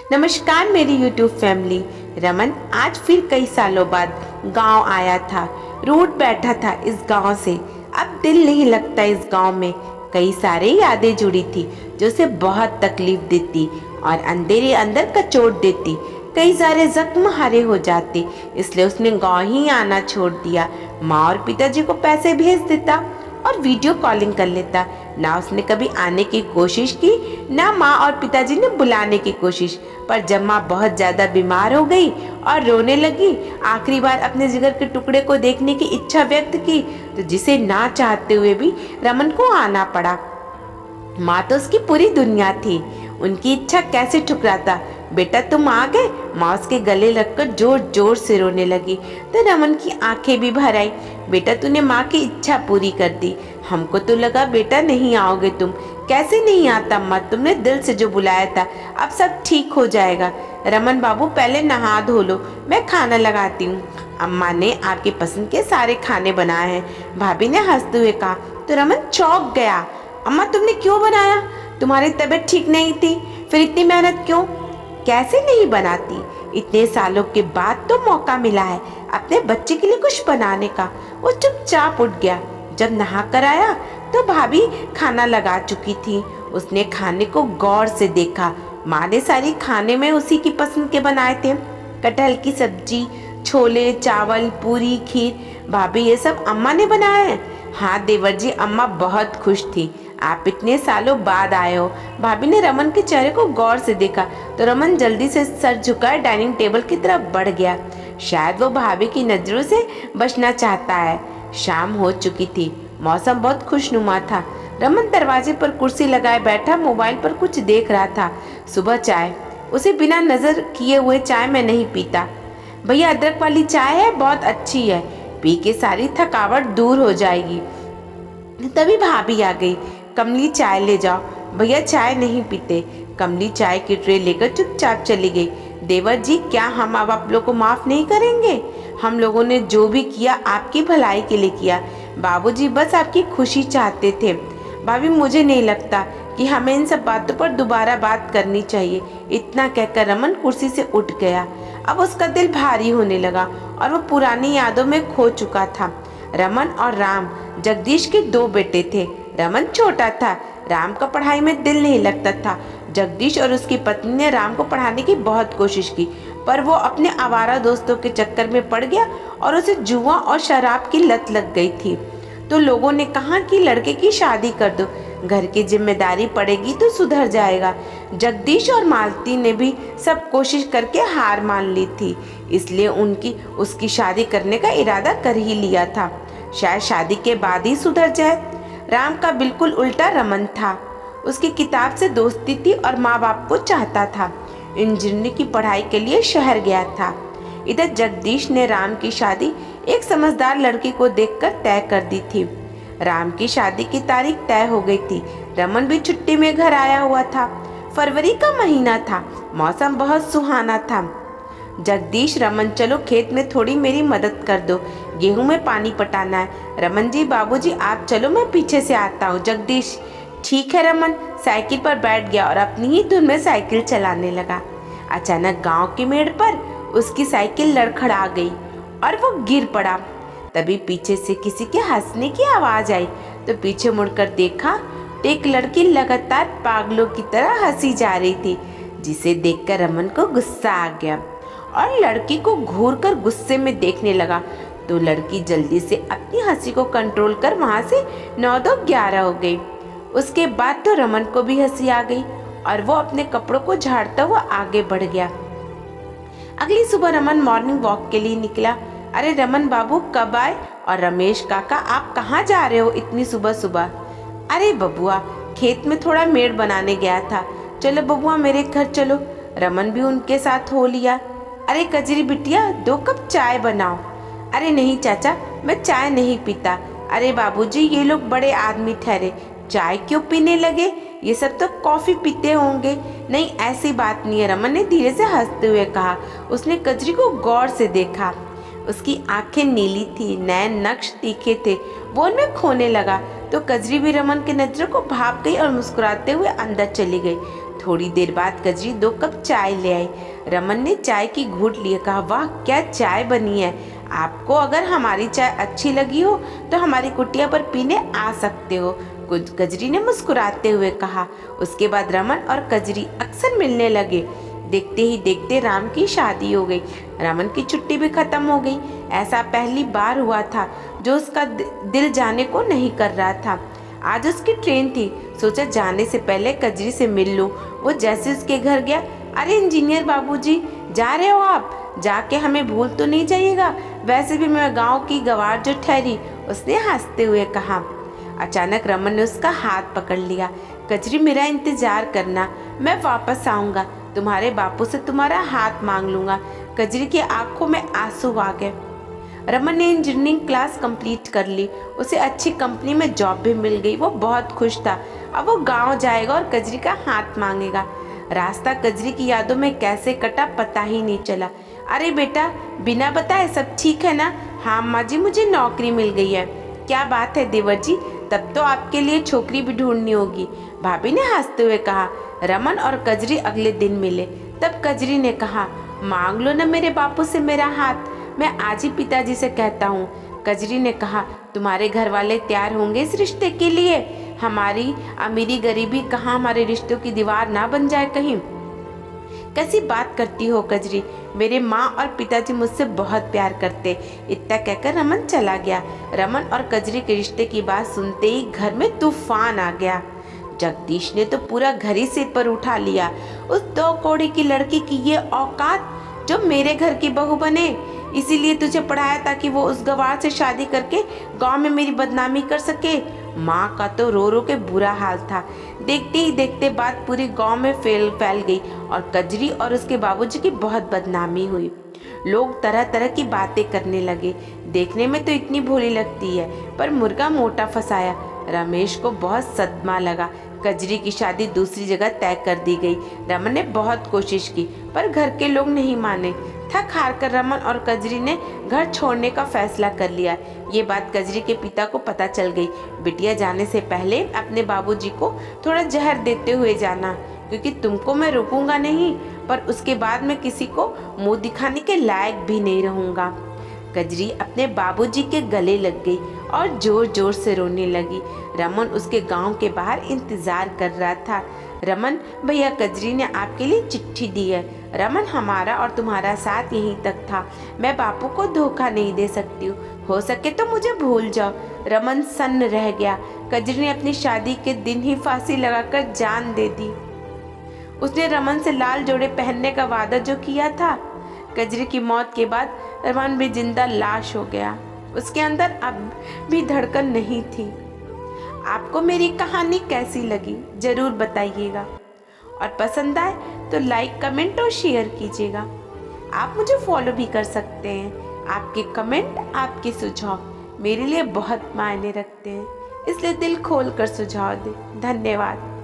नमस्कार मेरी YouTube family. Raman आज फिर कई सालों बाद गांव आया था। रूठ बैठा था इस गांव से। अब दिल नहीं लगता इस गांव में। कई सारे यादें जुड़ी थी जो उसे बहुत तकलीफ देती और अंधेरे अंदर कचोट देती। कई सारे जख्म हरे हो जाते, इसलिए उसने गांव ही आना छोड़ दिया। माँ और पिताजी को पैसे भेज देता और वीडियो कॉलिंग कर लेता। ना उसने कभी आने की कोशिश की, ना माँ और पिताजी ने बुलाने की कोशिश। पर जब माँ बहुत ज्यादा बीमार हो गई और रोने लगी, आखिरी बार अपने जिगर के टुकड़े को देखने की इच्छा व्यक्त की, तो जिसे ना चाहते हुए भी रमन को आना पड़ा। माँ तो उसकी पूरी दुनिया थी। उनकी इच्छा कैसे ठुकराता। बेटा तुम आ गए। माँ उसके गले लगकर जोर जोर से रोने लगी तो रमन की आंखें भी भर आई। बेटा तूने माँ की इच्छा पूरी कर दी। हमको तो लगा बेटा नहीं आओगे तुम। कैसे नहीं आता अम्मा, तुमने दिल से जो बुलाया था। अब सब ठीक हो जाएगा। रमन बाबू पहले नहा धो लो, मैं खाना लगाती हूँ। अम्मा ने आपकी पसंद के सारे खाने बनाए हैं, भाभी ने हंसते हुए कहा। तो रमन चौंक गया। अम्मा तुमने क्यों बनाया? तुम्हारी तबीयत ठीक नहीं थी, फिर इतनी मेहनत क्यों? कैसे नहीं बनाती, इतने सालों के बाद तो मौका मिला है अपने बच्चे के लिए कुछ बनाने का। वो चुपचाप उठ गया। जब नहा कर आया तो भाभी खाना लगा चुकी थी। उसने खाने को गौर से देखा। माँ ने सारी खाने में उसी की पसंद के बनाए थे। कटहल की सब्जी, छोले, चावल, पूरी, खीर। भाभी ये सब अम्मा ने बनाया है। हाँ देवर जी, अम्मा बहुत खुश थी आप इतने सालों बाद आए हो। भाभी ने रमन के चेहरे को गौर से देखा तो रमन जल्दी से सर झुकाए डाइनिंग टेबल की तरफ बढ़ गया। शायद वो भाभी की नजरों से बचना चाहता है। शाम हो चुकी थी, मौसम बहुत खुशनुमा था। रमन दरवाजे पर कुर्सी लगाए बैठा मोबाइल पर कुछ देख रहा था। सुबह चाय, उसे बिना नजर किए हुए चाय मैं नहीं पीता। भैया अदरक वाली चाय है, बहुत अच्छी है, पी के सारी थकावट दूर हो जाएगी। तभी भाभी आ गई। कमली चाय ले जाओ। भैया चाय नहीं पीते। कमली चाय की ट्रे लेकर चुपचाप चली गई। देवर जी, क्या हम अब आप लोग को माफ नहीं करेंगे? हम लोगों ने जो भी किया आपकी भलाई के लिए किया। बाबूजी बस आपकी खुशी चाहते थे। भाभी मुझे नहीं लगता कि हमें इन सब बातों पर दोबारा बात करनी चाहिए। इतना कहकर रमन कुर्सी से उठ गया। अब उसका दिल भारी होने लगा और वो पुरानी यादों में खो चुका था। रमन और राम जगदीश के दो बेटे थे। रमन छोटा था, राम का पढ़ाई में दिल नहीं लगता था। जगदीश और उसकी पत्नी ने राम को पढ़ाने की बहुत कोशिश की, पर वो अपने आवारा दोस्तों के चक्कर में पड़ गया और उसे जुआ और शराब की लत लग गई थी। तो लोगों ने कहा कि लड़के की शादी कर दो, घर की जिम्मेदारी पड़ेगी तो सुधर जाएगा। जगदीश और मालती ने भी सब कोशिश करके हार मान ली थी, इसलिए उसकी शादी करने का इरादा कर ही लिया था। शायद शादी के बाद ही सुधर जाए। राम का बिल्कुल उल्टा रमन था। उसकी किताब से दोस्ती थी और माँ बाप को चाहता था। इंजीनियरिंग की पढ़ाई के लिए शहर गया था। इधर जगदीश ने राम की शादी एक समझदार लड़की को देखकर तय कर दी थी। राम की शादी की तारीख तय हो गई थी। रमन भी छुट्टी में घर आया हुआ था। फरवरी का महीना था, मौसम बहुत सुहाना था। जगदीश, रमन चलो खेत में थोड़ी मेरी मदद कर दो, गेहूं में पानी पटाना है। रमन जी, बाबूजी आप चलो, मैं पीछे से आता हूँ। जगदीश, ठीक है। रमन साइकिल पर बैठ गया और अपनी ही धुन में साइकिल चलाने लगा। अचानक गांव के मेड़ पर उसकी साइकिल लड़खड़ा गई और वो गिर पड़ा। तभी पीछे से किसी के हंसने की आवाज आई तो पीछे मुड़कर देखा तो एक लड़की लगातार पागलों की तरह हंसी जा रही थी, जिसे देखकर रमन को गुस्सा आ गया और लड़की को घूरकर गुस्से में देखने लगा। तो लड़की जल्दी से अपनी हंसी को कंट्रोल कर वहां से 9-2-11 हो गई। उसके बाद तो रमन को भी हंसी आ गई और वो अपने कपड़ों को झाड़ता हुआ आगे बढ़ गया। अगली सुबह रमन मॉर्निंग वॉक के लिए निकला। अरे रमन बाबू कब आए? और रमेश काका, आप कहाँ जा रहे हो इतनी सुबह सुबह? अरे बबुआ, खेत में थोड़ा मेड़ बनाने गया था। चलो बबुआ मेरे घर चलो। रमन भी उनके साथ हो लिया। अरे कजरी बिटिया, 2 कप चाय बनाओ। अरे नहीं चाचा, मैं चाय नहीं पीता। अरे बाबूजी, ये लोग बड़े आदमी ठहरे, चाय क्यों पीने लगे? ये सब तो कॉफी पीते होंगे। नहीं ऐसी बात नहीं है, रमन ने धीरे से हंसते हुए कहा। उसने कजरी को गौर से देखा। उसकी आंखें नीली थी, नैन नक्श तीखे थे। वो उनमें खोने लगा तो कजरी भी रमन की नजरों को भाप गई और मुस्कुराते हुए अंदर चली गई। थोड़ी देर बाद कजरी 2 कप चाय ले आई। रमन ने चाय की घूंट लिए कहा, वाह क्या चाय बनी है। आपको अगर हमारी चाय अच्छी लगी हो तो हमारी कुटिया पर पीने आ सकते हो, कजरी ने मुस्कुराते हुए कहा। उसके बाद रमन और कजरी अक्सर मिलने लगे। देखते ही देखते राम की शादी हो गई। रमन की छुट्टी भी खत्म हो गई। ऐसा पहली बार हुआ था जो उसका दिल जाने को नहीं कर रहा था। आज उसकी ट्रेन थी। सोचा जाने से पहले कजरी से मिल लूं। वो जैसे उसके घर गया, अरे इंजीनियर बाबूजी, जा रहे हो आप? जाके हमें भूल तो नहीं जाइएगा, वैसे भी मैं गांव की गंवार जो ठहरी, उसने हंसते हुए कहा। अचानक रमन ने उसका हाथ पकड़ लिया। कजरी, मेरा इंतजार करना, मैं वापस आऊंगा, तुम्हारे बापू से तुम्हारा हाथ मांग लूंगा। कजरी की आंखों में आंसू आ गए। रमन ने इंजीनियरिंग क्लास कंप्लीट कर ली। उसे अच्छी कंपनी में जॉब भी मिल गई। वो बहुत खुश था। अब वो गांव जाएगा और कजरी का हाथ मांगेगा। रास्ता कजरी की यादों में कैसे कटा पता ही नहीं चला। अरे बेटा, बिना बताए सब ठीक है ना? हाँ अम्मा जी, मुझे नौकरी मिल गई है। क्या बात है देवर जी, तब तो आपके लिए छोकरी भी ढूंढनी होगी, भाभी ने हंसते हुए कहा। रमन और कजरी अगले दिन मिले। तब कजरी ने कहा, मांग लो ना मेरे बापू से मेरा हाथ, मैं आज ही पिताजी से कहता हूँ। कजरी ने कहा, तुम्हारे घर वाले तैयार होंगे इस रिश्ते के लिए? हमारी अमीरी गरीबी कहाँ हमारे रिश्तों की दीवार ना बन जाए कहीं। कैसी बात करती हो कजरी, मेरे माँ और पिताजी मुझसे बहुत प्यार करते। इतना कहकर रमन चला गया। रमन और कजरी के रिश्ते की बात सुनते ही घर में तूफान आ गया। जगदीश ने तो पूरा घर ही सिर पर उठा लिया। उस 2 कौड़ी की लड़की की ये औकात जो मेरे घर की बहू बने, इसीलिए तुझे पढ़ाया ताकि वो उस गवार से शादी करके गांव में मेरी बदनामी कर सके। माँ का तो रो रो के बुरा हाल था। देखते ही देखते बात पूरी गांव में फैल गई और कजरी और उसके बाबूजी की बहुत बदनामी हुई। लोग तरह तरह की बातें करने लगे। देखने में तो इतनी भोली लगती है, पर मुर्गा मोटा फंसाया। रमेश को बहुत सदमा लगा। कजरी की शादी दूसरी जगह तय कर दी गई। रमन ने बहुत कोशिश की, पर घर के लोग नहीं माने। थक हार कर रमन और कजरी ने घर छोड़ने का फैसला कर लिया। ये बात कजरी के पिता को पता चल गई। बिटिया जाने से पहले अपने बाबूजी को थोड़ा जहर देते हुए जाना, क्योंकि तुमको मैं रोकूंगा नहीं, पर उसके बाद मैं किसी को मुंह दिखाने के लायक भी नहीं रहूंगा। कजरी अपने बाबूजी के गले लग गई और जोर जोर से रोने लगी। रमन उसके गांव के बाहर इंतजार कर रहा था। रमन भैया, कजरी ने आपके लिए चिट्ठी दी है। रमन, हमारा और तुम्हारा साथ यहीं तक था। मैं बापू को धोखा नहीं दे सकती हूँ, हो सके तो मुझे भूल जाओ। रमन सन्न रह गया। कजरी ने अपनी शादी के दिन ही फांसी लगाकर जान दे दी। उसने रमन से लाल जोड़े पहनने का वादा जो किया था। कजरी की मौत के बाद रमन भी जिंदा लाश हो गया। उसके अंदर अब भी धड़कन नहीं थी। आपको मेरी कहानी कैसी लगी जरूर बताइएगा, और पसंद आए तो लाइक, कमेंट और शेयर कीजिएगा। आप मुझे फॉलो भी कर सकते हैं। आपके कमेंट, आपके सुझाव मेरे लिए बहुत मायने रखते हैं, इसलिए दिल खोल कर सुझाव दें। धन्यवाद।